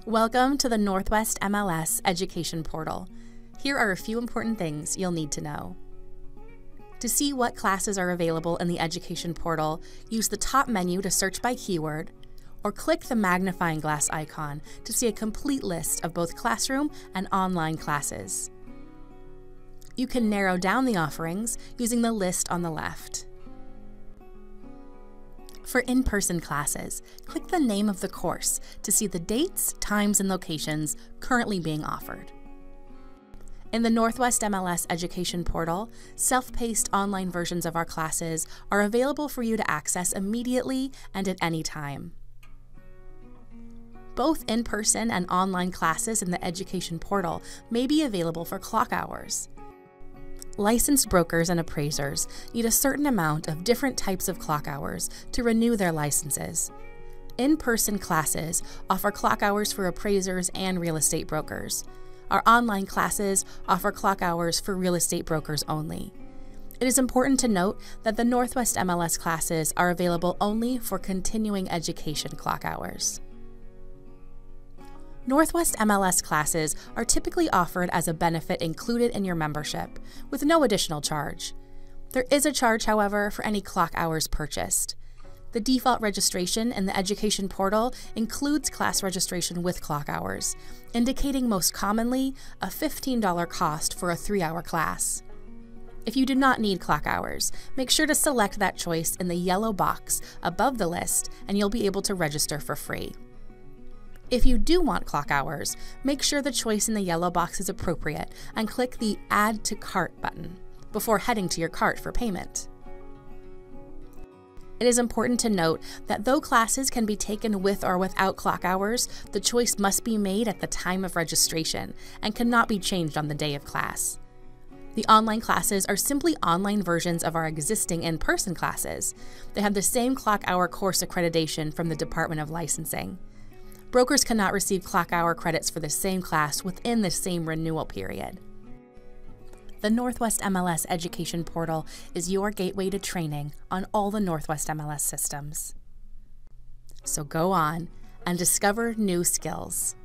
Welcome to the Northwest MLS Education Portal. Here are a few important things you'll need to know. To see what classes are available in the Education Portal, use the top menu to search by keyword, or click the magnifying glass icon to see a complete list of both classroom and online classes. You can narrow down the offerings using the list on the left. For in-person classes, click the name of the course to see the dates, times, and locations currently being offered. In the Northwest MLS Education Portal, self-paced online versions of our classes are available for you to access immediately and at any time. Both in-person and online classes in the Education Portal may be available for clock hours. Licensed brokers and appraisers need a certain amount of different types of clock hours to renew their licenses. In-person classes offer clock hours for appraisers and real estate brokers. Our online classes offer clock hours for real estate brokers only. It is important to note that the Northwest MLS classes are available only for continuing education clock hours. Northwest MLS classes are typically offered as a benefit included in your membership, with no additional charge. There is a charge, however, for any clock hours purchased. The default registration in the Education Portal includes class registration with clock hours, indicating most commonly a $15 cost for a 3-hour class. If you do not need clock hours, make sure to select that choice in the yellow box above the list and you'll be able to register for free. If you do want clock hours, make sure the choice in the yellow box is appropriate and click the Add to Cart button before heading to your cart for payment. It is important to note that though classes can be taken with or without clock hours, the choice must be made at the time of registration and cannot be changed on the day of class. The online classes are simply online versions of our existing in-person classes. They have the same clock hour course accreditation from the Department of Licensing. Brokers cannot receive clock hour credits for the same class within the same renewal period. The Northwest MLS Education Portal is your gateway to training on all the Northwest MLS systems. So go on and discover new skills.